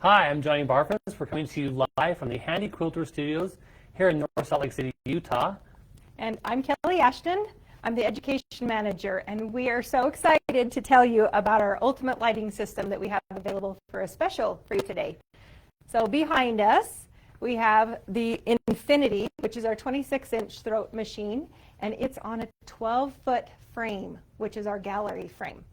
Hi, I'm Johnny Barfus. We're coming to you live from the Handi Quilter Studios here in North Salt Lake City, Utah. And I'm Kelly Ashton. I'm the Education Manager, and we are so excited to tell you about our ultimate lighting system that we have available for a special for you today. So behind us, we have the Infinity, which is our 26-inch throat machine, and it's on a 12-foot frame, which is our gallery frame.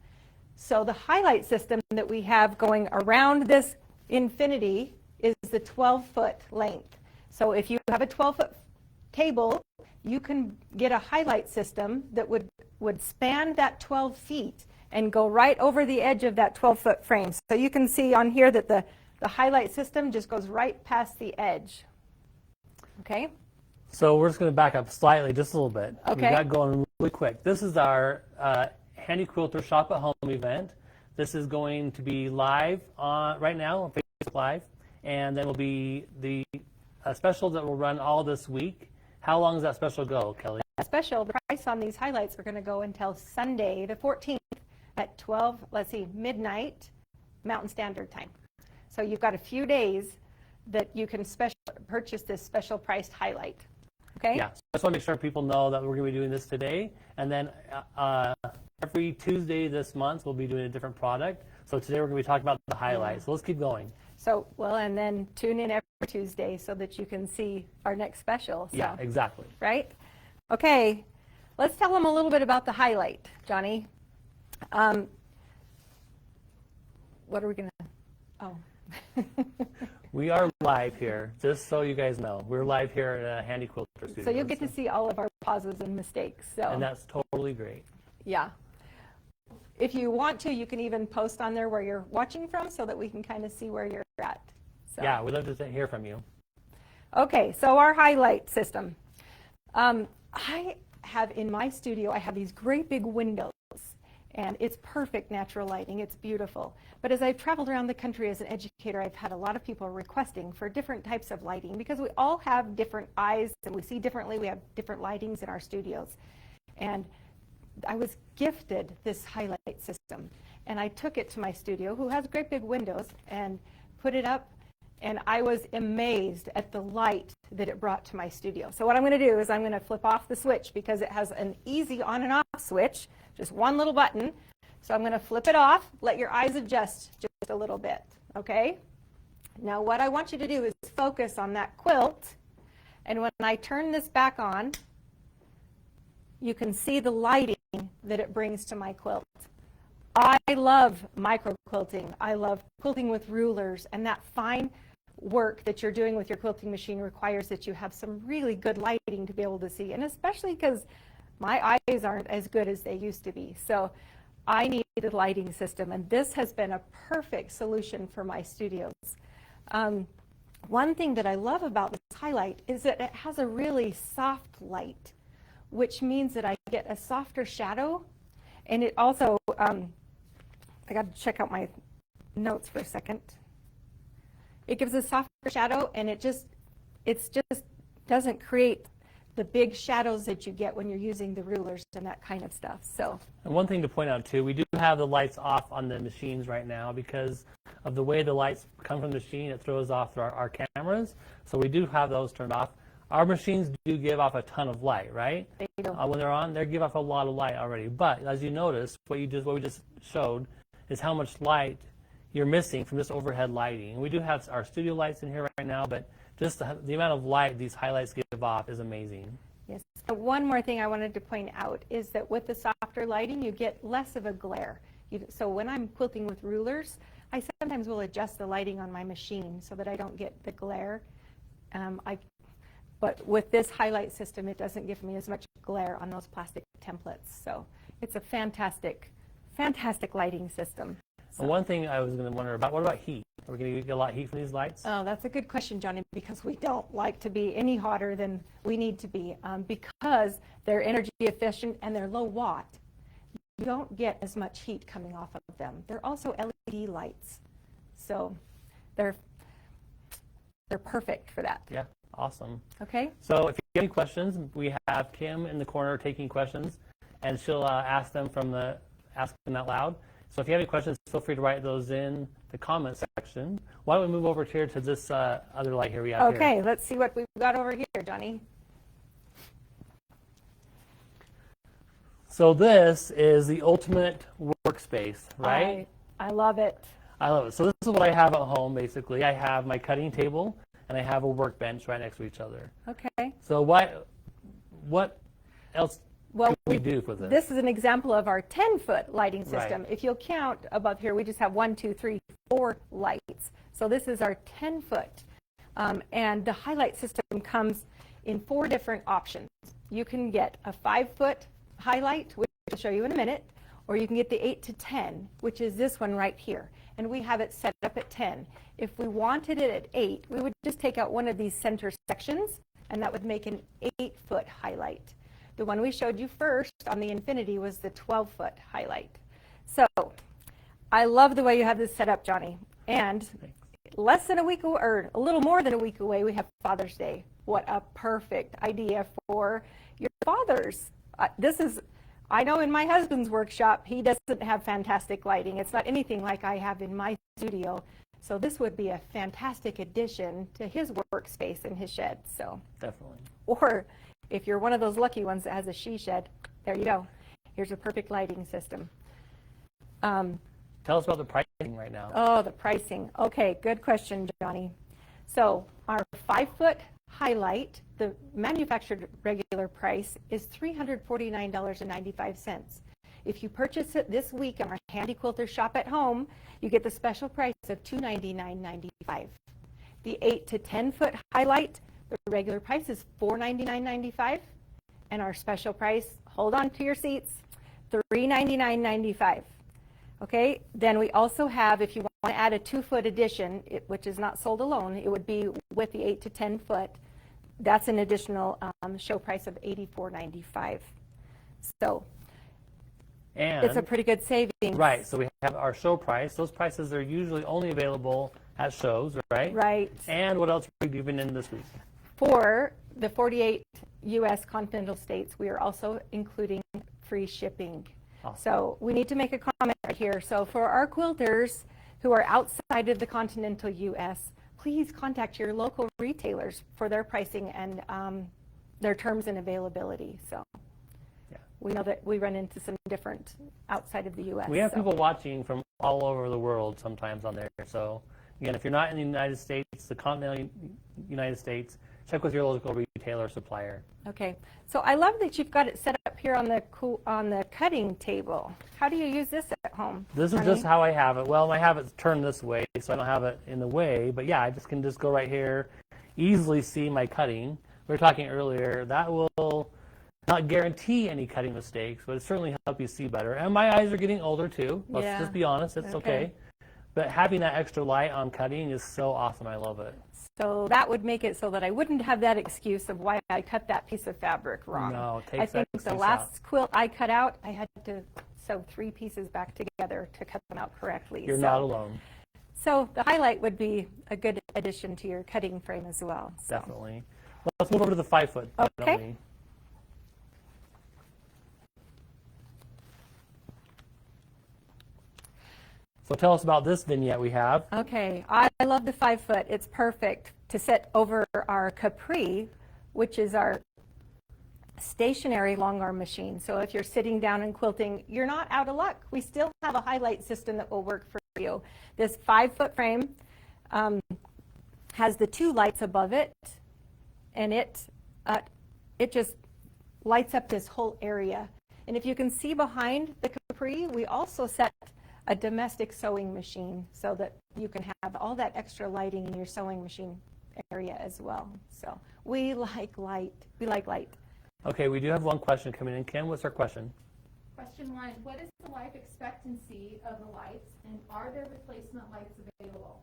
So the highlight system that we have going around this Infinity is the 12-foot length. So if you have a 12-foot table, you can get a highlight system that would span that 12 feet and go right over the edge of that 12-foot frame. So you can see on here that the highlight system just goes right past the edge. Okay? So we're just going to back up slightly, just a little bit. Okay. We got going really quick. This is our Handi Quilter Shop at Home event. This is going to be live right now on Facebook Live, and then will be the special that will run all this week. How long does that special go, Kelly? The price on these highlights are going to go until Sunday the 14th at midnight Mountain Standard Time. So you've got a few days that you can purchase this special priced highlight. Okay? Yeah, so I just want to make sure people know that we're going to be doing this today, and then every Tuesday this month we'll be doing a different product. So today we're going to be talking about the highlights. So let's keep going. So, and then tune in every Tuesday so that you can see our next special. So, yeah, exactly. Right? Okay, let's tell them a little bit about the highlight, Johnny. What are we going to, We are live here, just so you guys know. We're live here at Handi Quilter Studios. So you'll get to see all of our pauses and mistakes. So. And that's totally great. Yeah. If you want to, you can even post on there where you're watching from so that we can kind of see where you're at. So. Yeah, we'd love to hear from you. Okay, so our highlight system. I have in my studio, I have these great big windows, and it's perfect natural lighting. It's beautiful. But as I've traveled around the country as an educator, I've had a lot of people requesting for different types of lighting because we all have different eyes and we see differently. We have different lightings in our studios. And I was gifted this highlight system, and I took it to my studio, who has great big windows, and put it up, and I was amazed at the light that it brought to my studio. So what I'm going to do is I'm going to flip off the switch because it has an easy on and off switch, just one little button. So I'm going to flip it off, let your eyes adjust just a little bit, okay? Now what I want you to do is focus on that quilt, and when I turn this back on, you can see the lighting that it brings to my quilt. I love micro quilting. I love quilting with rulers, and that fine work that you're doing with your quilting machine requires that you have some really good lighting to be able to see, and especially because my eyes aren't as good as they used to be. So I need a lighting system, and this has been a perfect solution for my studios. One thing that I love about this highlight is that it has a really soft light, which means that I get a softer shadow, and it also, I got to check out my notes for a second. It gives a softer shadow, and it just doesn't create the big shadows that you get when you're using the rulers and that kind of stuff. So. And one thing to point out too, we do have the lights off on the machines right now because of the way the lights come from the machine. It throws off our cameras, so we do have those turned off. Our machines do give off a ton of light, right? They do. When they're on, they give off a lot of light already. But as you notice, what we just showed is how much light you're missing from this overhead lighting. And we do have our studio lights in here right now, but just the amount of light these highlights give off is amazing. Yes. One more thing I wanted to point out is that with the softer lighting, you get less of a glare. So when I'm quilting with rulers, I sometimes will adjust the lighting on my machine so that I don't get the glare. But with this highlight system, it doesn't give me as much glare on those plastic templates. So it's a fantastic, fantastic lighting system. So. One thing I was going to wonder about, what about heat? Are we going to get a lot of heat from these lights? Oh, that's a good question, Johnny, because we don't like to be any hotter than we need to be because they're energy efficient and they're low watt. You don't get as much heat coming off of them. They're also LED lights, so they're perfect for that. Yeah. Awesome. Okay. So if you have any questions, we have Kim in the corner taking questions, and she'll ask them out loud. So if you have any questions, feel free to write those in the comment section. Why don't we move over here to this other light here we have here. Okay, let's see what we've got over here, Johnny. So this is the ultimate workspace, right? I love it. I love it. So this is what I have at home, basically. I have my cutting table, and I have a workbench right next to each other. Okay. So what else Well, can we do for this? This is an example of our 10-foot lighting Right. system. If you'll count above here, we just have 1, 2, 3, 4 lights. So this is our 10-foot. And the highlight system comes in 4 different options. You can get a 5-foot highlight, which I'll show you in a minute, or you can get the 8 to 10, which is this one right here. And we have it set up at 10. If we wanted it at 8, we would just take out one of these center sections, and that would make an 8-foot highlight. The one we showed you first on the Infinity was the 12-foot highlight. So I love the way you have this set up, Johnny. And less than a week, or a little more than a week away, we have Father's Day. What a perfect idea for your fathers. I know in my husband's workshop, he doesn't have fantastic lighting. It's not anything like I have in my studio. So this would be a fantastic addition to his workspace in his shed. So Definitely. or if you're one of those lucky ones that has a she shed, there you go. Here's a perfect lighting system. Tell us about the pricing right now. Oh, the pricing. Okay, good question, Johnny. So our 5-foot highlight, the manufactured regular price is $349.95. If you purchase it this week on our Handi Quilter shop at home, you get the special price of $299.95. The 8 to 10-foot highlight, the regular price is $499.95, and our special price, hold on to your seats, $399.95. Okay, then we also have, if you want to add a 2-foot addition, which is not sold alone, it would be with the 8 to 10 foot. That's an additional show price of $84.95. So And it's a pretty good savings. right, so we have our show price. Those prices are usually only available at shows, right? Right. And what else are we giving in this week? For the 48 U.S. continental states, we are also including free shipping. Awesome. So we need to make a comment right here. So for our quilters who are outside of the continental U.S., please contact your local retailers for their pricing and their terms and availability. So Yeah. we know that we run into some different outside of the U.S. We have so. people watching from all over the world sometimes on there. So again, if you're not in the United States, the continental United States, check with your local retailer or supplier. Okay, so I love that you've got it set up here on the cutting table. How do you use this at home? This is honey? just how I have it. Well, I have it turned this way, so I don't have it in the way. But yeah, I can just go right here, easily see my cutting. We were talking earlier, that will not guarantee any cutting mistakes, but it certainly help you see better. And my eyes are getting older too. Let's Yeah. just be honest, it's okay. But having that extra light on cutting is so awesome. I love it. So that would make it so that I wouldn't have that excuse of why I cut that piece of fabric wrong. No, it I takes that think the excuse last out. quilt I cut out, I had to sew 3 pieces back together to cut them out correctly. You're not alone. So the highlight would be a good addition to your cutting frame as well. So. Definitely. Well, let's move over to the 5-foot. Okay. So tell us about this vignette we have. Okay, I love the 5-foot. It's perfect to set over our Capri, which is our stationary long arm machine. So if you're sitting down and quilting, you're not out of luck. We still have a highlight system that will work for you. This 5-foot frame has the 2 lights above it, and it just lights up this whole area. And if you can see behind the Capri, we also set a domestic sewing machine so that you can have all that extra lighting in your sewing machine area as well. So we like light. We like light. Okay, we do have one question coming in. Kim, what's our question? Question 1, what is the life expectancy of the lights, and are there replacement lights available?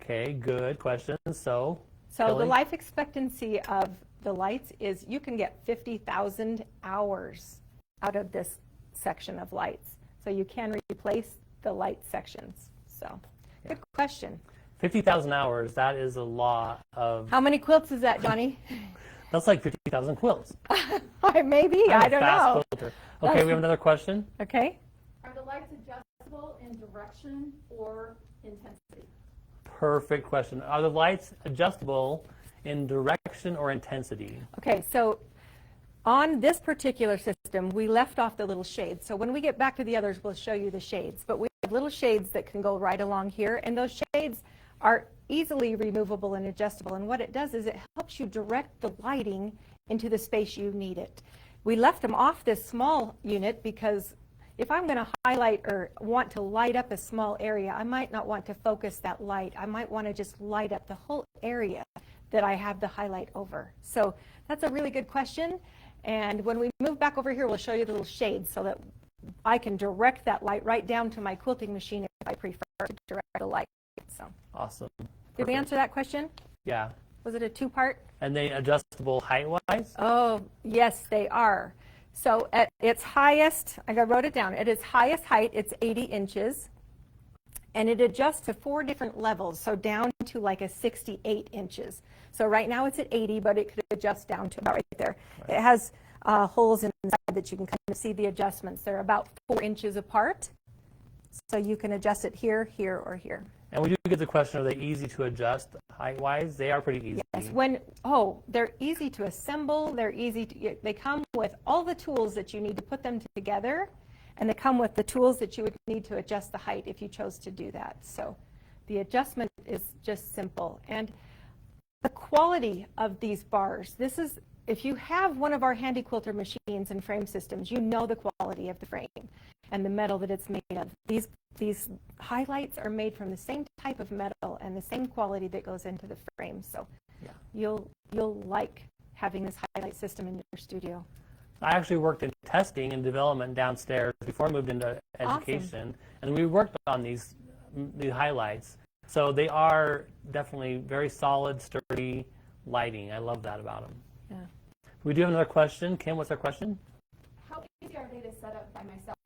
Okay, good question. So the Kelly? life expectancy of the lights is you can get 50,000 hours out of this section of lights. So you can replace the light sections. So good question. 50,000 hours, that is a lot of... How many quilts is that, Johnny? That's like 50,000 quilts. Maybe, I'm I a don't fast know. quilter. Okay, we have another question. Okay. Are the lights adjustable in direction or intensity? Perfect question. Are the lights adjustable in direction or intensity? Okay, so on this particular system, we left off the little shades. So when we get back to the others, we'll show you the shades. But we have little shades that can go right along here, and those shades are easily removable and adjustable. And what it does is it helps you direct the lighting into the space you need it. We left them off this small unit because if I'm going to highlight or want to light up a small area, I might not want to focus that light. I might want to just light up the whole area that I have the highlight over. So that's a really good question. And when we move back over here, we'll show you the little shades so that I can direct that light right down to my quilting machine if I prefer to direct the light. So Awesome. did we answer that question? Yeah. Was it a two-part? And they adjustable height-wise? Oh, yes, they are. So at its highest, I wrote it down, at its highest height, it's 80 inches. And it adjusts to 4 different levels, so down to like a 68 inches. So right now it's at 80, but it could adjust down to about right there. Right. It has holes inside that you can kind of see the adjustments. They're about 4 inches apart. So you can adjust it here, here, or here. And we do get the question, are they easy to adjust height-wise? They are pretty easy. Yes, they're easy to assemble. They come with all the tools that you need to put them together, and they come with the tools that you would need to adjust the height if you chose to do that. So the adjustment is just simple. And the quality of these bars, if you have one of our Handi Quilter machines and frame systems, you know the quality of the frame and the metal that it's made of. These highlights are made from the same type of metal and the same quality that goes into the frame. So yeah, you'll like having this highlight system in your studio. I actually worked in testing and development downstairs before I moved into education, and we worked on these highlights. So they are definitely very solid, sturdy lighting. I love that about them. Yeah. We do have another question. Kim, what's our question? How easy are they to set up by myself?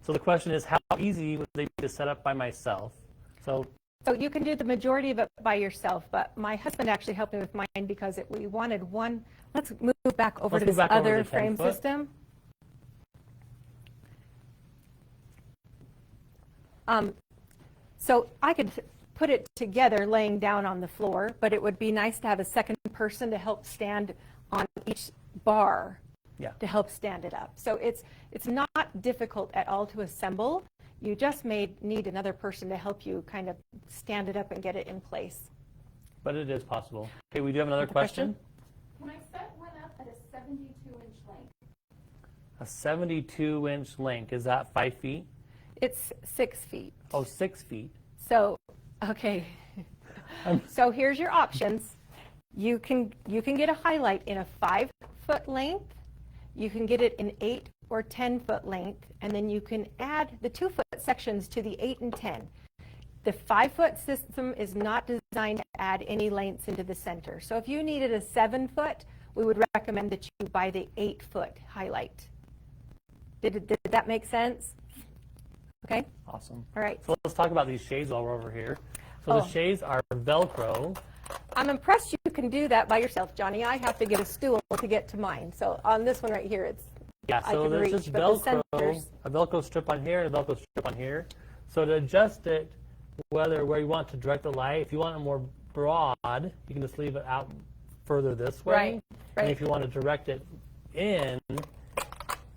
So the question is, how easy would they be to set up by myself? So you can do the majority of it by yourself, but my husband actually helped me with mine because we wanted one. Let's move back over to this other frame system. So I could put it together laying down on the floor, but it would be nice to have a second person to help stand on each bar. Yeah. To help stand it up. So it's not difficult at all to assemble. You just need another person to help you kind of stand it up and get it in place. But it is possible. Okay, we do have another question. Can I set one up at a 72-inch length? A 72-inch length, is that 5 feet? It's 6 feet. Oh, 6 feet. So, okay. So here's your options. You can get a highlight in a 5-foot length. You can get it in 8 or 10-foot length, and then you can add the 2-foot sections to the 8 and 10. The 5-foot system is not designed to add any lengths into the center. So if you needed a 7-foot, we would recommend that you buy the 8-foot highlight. Did that make sense? Okay. Awesome. All right. So let's talk about these shades while we're over here. So the shades are Velcro. I'm impressed you can do that by yourself, Johnny. I have to get a stool to get to mine. So on this one right here, it's so there's just Velcro, a Velcro strip on here, and a Velcro strip on here. So to adjust it, where you want to direct the light, if you want it more broad, you can just leave it out further this way. Right. And if you want to direct it in,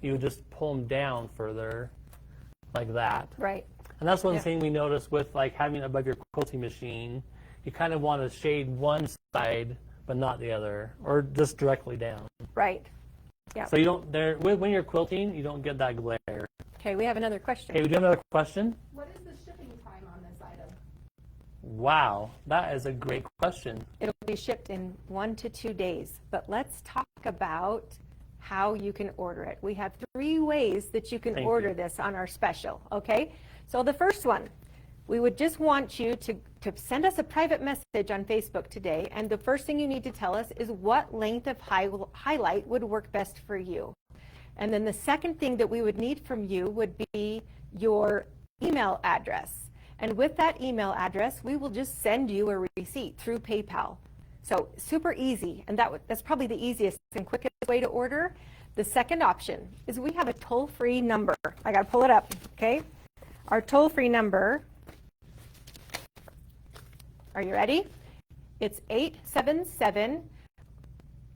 you would just pull them down further, like that. Right. And that's one thing we noticed with like having it above your quilting machine. You kind of want to shade one side, but not the other, or just directly down. Right. Yeah. So you don't when you're quilting, you don't get that glare. Okay, we have another question. Okay, we do have another question. What is the shipping time on this item? Wow, that is a great question. It'll be shipped in 1 to 2 days, but let's talk about how you can order it. We have 3 ways that you can order this on our special, okay? So the first one, we would just want you to send us a private message on Facebook today, and the first thing you need to tell us is what length of highlight would work best for you. And then the second thing that we would need from you would be your email address. And with that email address, we will just send you a receipt through PayPal. So super easy, and that's probably the easiest and quickest way to order. The second option is we have a toll-free number. I got to pull it up. Okay? Our toll-free number, are you ready? It's 877.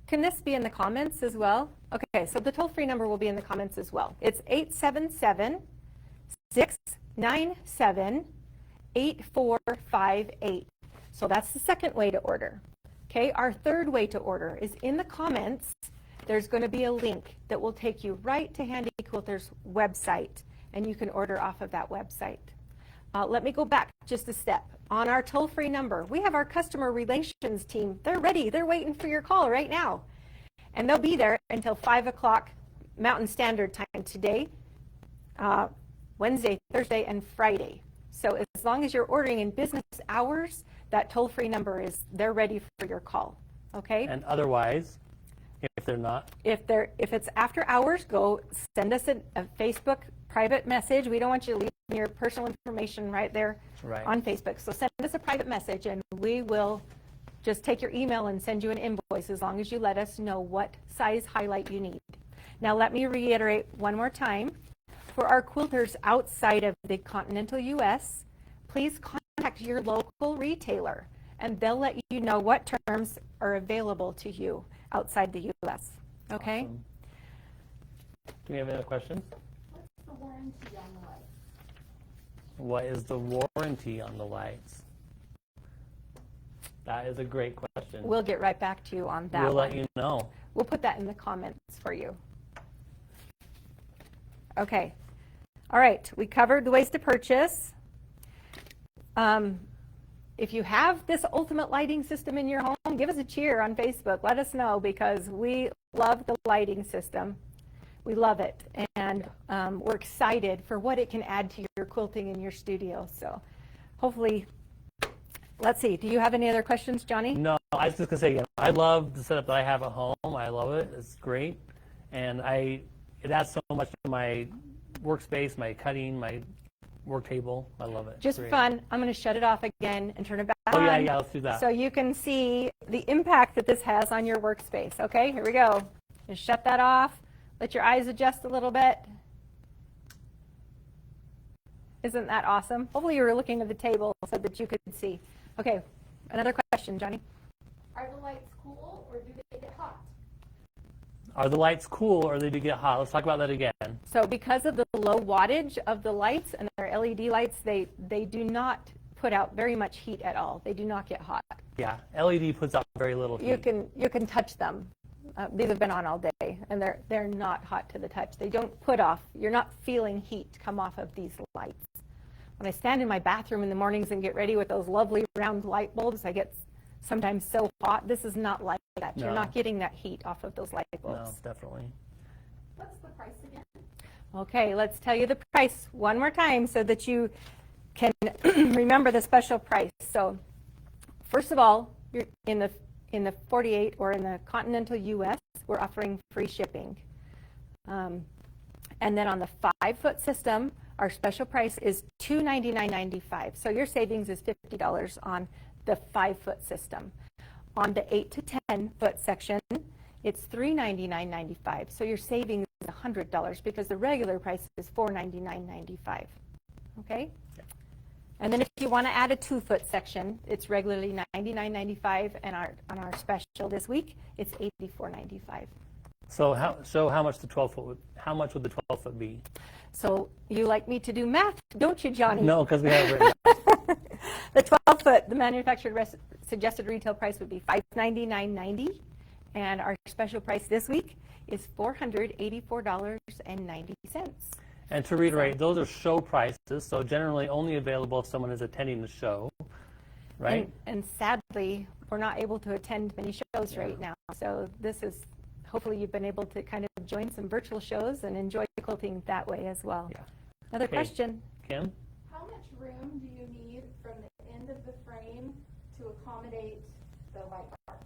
Can this be in the comments as well? Okay, so the toll-free number will be in the comments as well. It's 877-697-8458. So that's the second way to order. Okay, our third way to order is in the comments. There's going to be a link that will take you right to Handi Quilter's website, and you can order off of that website. Let me go back just a step. On our toll-free number, we have our customer relations team. They're ready. They're waiting for your call right now. And they'll be there until 5 o'clock Mountain Standard Time today, Wednesday, Thursday, and Friday. So as long as you're ordering in business hours, that toll-free number they're ready for your call. Okay? And otherwise, if they're not? If it's after hours, go send us a Facebook private message. We don't want you to leave your personal information right there on Facebook. So send us a private message, and we will just take your email and send you an invoice as long as you let us know what size highlight you need. Now let me reiterate one more time. For our quilters outside of the continental U.S., please contact your local retailer, and they'll let you know what terms are available to you outside the U.S. Okay? Awesome. Do we have any other questions? What's the warranty on the lights? What is the warranty on the lights? That is a great question. We'll get right back to you on that. We'll one. let you know. We'll put that in the comments for you. Okay. All right. We covered the ways to purchase. If you have this ultimate lighting system in your home, give us a cheer on Facebook. Let us know, because we love the lighting system. We love it. And we're excited for what it can add to your quilting in your studio. So hopefully, let's see. Do you have any other questions, Johnny? No, I was just going to say again, I love the setup that I have at home. I love it. It's great. And it adds so much to my workspace, my cutting, my work table. I love it. Just great. fun. I'm going to shut it off again and turn it back on. Oh, yeah, let's do that. So you can see the impact that this has on your workspace. Okay, here we go. Just shut that off. Let your eyes adjust a little bit. Isn't that awesome? Hopefully you were looking at the table so that you could see. Okay, another question, Johnny. Are the lights cool or do they get hot? Are the lights cool or do they get hot? Let's talk about that again. So because of the low wattage of the lights and their LED lights, they do not put out very much heat at all. They do not get hot. Yeah, LED puts out very little heat. You can touch them. These have been on all day, and they're not hot to the touch. They don't put off. You're not feeling heat come off of these lights. When I stand in my bathroom in the mornings and get ready with those lovely round light bulbs, I get sometimes so hot. This is not like that. No. You're not getting that heat off of those light bulbs. No, definitely. What's the price again? Okay, let's tell you the price one more time so that you can remember the special price. So, first of all, you're in the 48 or in the continental U.S., we're offering free shipping. And then on the 5-foot system, our special price is $299.95. So your savings is $50 on the 5-foot system. On the 8 to 10-foot section, it's $399.95. So your savings is $100 because the regular price is $499.95. Okay? Yeah. And then if you want to add a 2-foot section, it's regularly $99.95, and on our special this week, it's $84.95. So how much the 12-foot would? How much would the 12-foot be? So you like me to do math, don't you, Johnny? No, because we have it written down. The 12-foot, the manufactured suggested retail price would be $599.90, and our special price this week is $484.90. And to reiterate, those are show prices, so generally only available if someone is attending the show, right? And sadly, we're not able to attend many shows right now. So this is, hopefully you've been able to kind of join some virtual shows and enjoy quilting that way as well. Yeah. Another Okay. question? Kim? How much room do you need from the end of the frame to accommodate the light bar?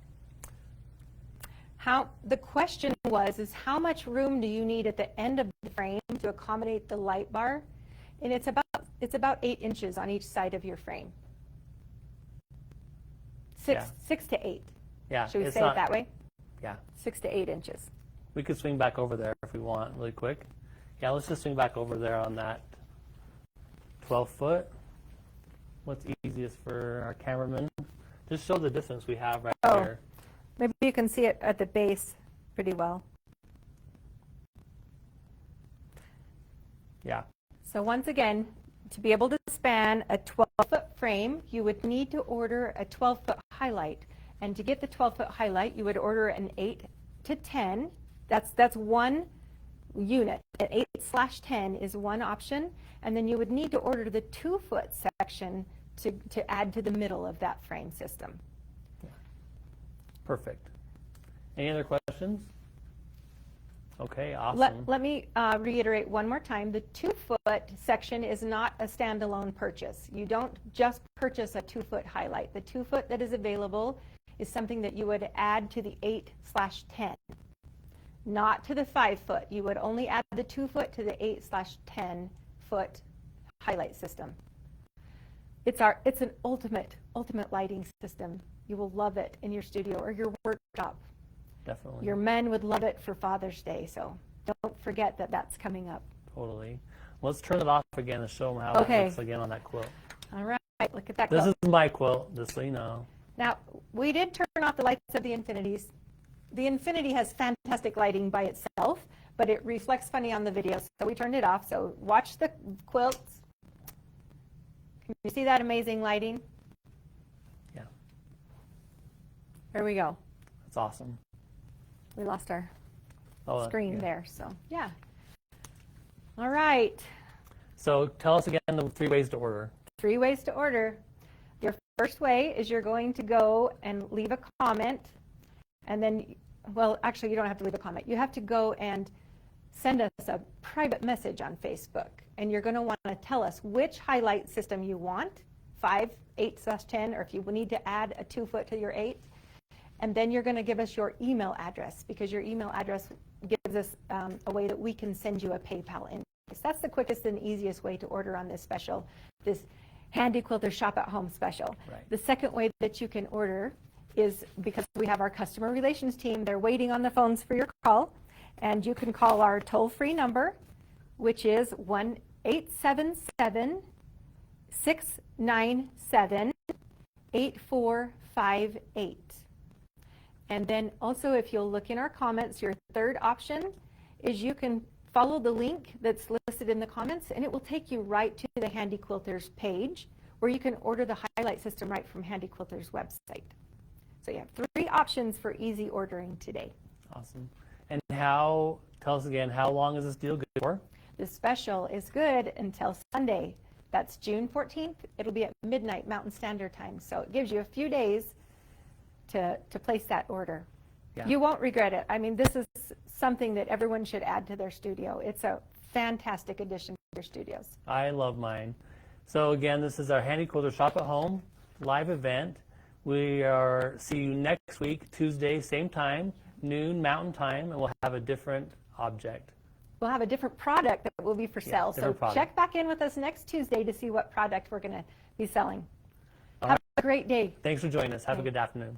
The question is how much room do you need at the end of the frame to accommodate the light bar? And it's about 8 inches on each side of your frame. Yeah. 6 to 8. Yeah. Should we it's say not- it that way? Yeah. 6 to 8 inches. We could swing back over there if we want really quick. Yeah, let's just swing back over there on that 12 foot. What's easiest for our cameraman? Just show the distance we have right there. Maybe you can see it at the base pretty well. Yeah. So once again, to be able to span a 12-foot frame, you would need to order a 12-foot highlight. And to get the 12-foot highlight, you would order an 8 to 10. That's one unit. An 8/10 is one option. And then you would need to order the 2-foot section to add to the middle of that frame system. Perfect. Any other questions? Okay, awesome. Let me reiterate one more time. The 2-foot section is not a standalone purchase. You don't just purchase a 2-foot highlight. The 2-foot that is available is something that you would add to the 8/10, not to the 5-foot. You would only add the 2-foot to the 8/10-foot highlight system. It's an ultimate lighting system. You will love it in your studio or your workshop. Definitely. Your men would love it for Father's Day, so don't forget that that's coming up. Totally. Let's turn it off again and show them how it looks again on that quilt. All right, look at that This quilt. is my quilt, just so you know. Now, we did turn off the lights of the Infinities. The Infinity has fantastic lighting by itself, but it reflects funny on the video, so we turned it off. So watch the quilts. Can you see that amazing lighting? Yeah. There we go. That's awesome. We lost our screen yeah. there, so yeah. All right, So tell us again the 3 ways to order. 3 ways to order. Your first way is you're going to go and leave a comment, and then, well, actually, you don't have to leave a comment. You have to go and send us a private message on Facebook, and you're going to want to tell us which highlight system you want, 5, 8/10, or if you need to add a 2-foot to your 8. And then you're going to give us your email address, because your email address gives us a way that we can send you a PayPal invoice. That's the quickest and easiest way to order on this special, this Handi Quilter Shop at Home special. Right. The second way that you can order is because we have our customer relations team. They're waiting on the phones for your call. And you can call our toll-free number, which is 1-877-697-8458. And then also, if you'll look in our comments, your third option is you can follow the link that's listed in the comments, and it will take you right to the Handi Quilters page, where you can order the highlight system right from Handi Quilters website. So you have 3 options for easy ordering today. Awesome. And tell us again, how long is this deal good for? This special is good until Sunday. That's June 14th. It'll be at midnight Mountain Standard Time. So it gives you a few days to place that order. Yeah. You won't regret it. I mean, this is something that everyone should add to their studio. It's a fantastic addition to your studios. I love mine. So again, this is our Handi Quilter Shop at Home live event. See you next week, Tuesday, same time, noon Mountain Time, and we'll have a different object. We'll have a different product that will be for sale. So check back in with us next Tuesday to see what product we're going to be selling. Have a great day. Thanks for joining us. Have a good afternoon.